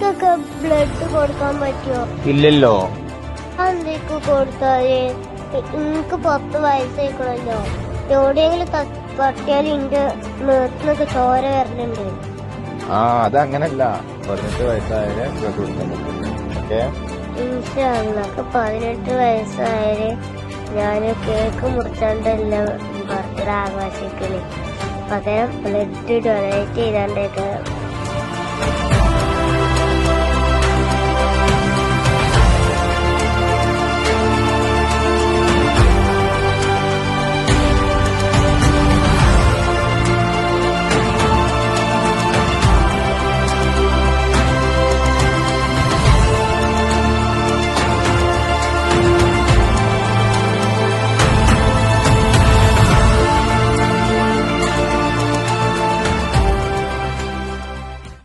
എനിക്കൊക്കെ ബ്ലഡ് കൊടുക്കാൻ പറ്റുമോ? ഇല്ലല്ലോ. അതെന്തൊക്കെ കൊടുത്താല്? എനിക്ക് 10 വയസ്സായിക്കണല്ലോ. എവിടെയെങ്കിലും തട്ടിയാൽ എന്റെ മേത്തുനിന്നൊക്കെ ചോര വരണുണ്ട്. അതങ്ങനല്ല, 18 വയസ്സായാലേ ബ്ലഡ് കൊടുക്കാൻ പറ്റും. ഓക്കെ, ഇൻഷാ അല്ലാഹ് 18 വയസ്സായാല് ഞാന് കേക്ക് മുറിച്ചാണ്ടല്ല ബർത്ത്ഡേ ആഘോഷിക്കല്. പകരം ബ്ലഡ് ഡൊണേറ്റ് ചെയ്താണ്ടൊക്കെ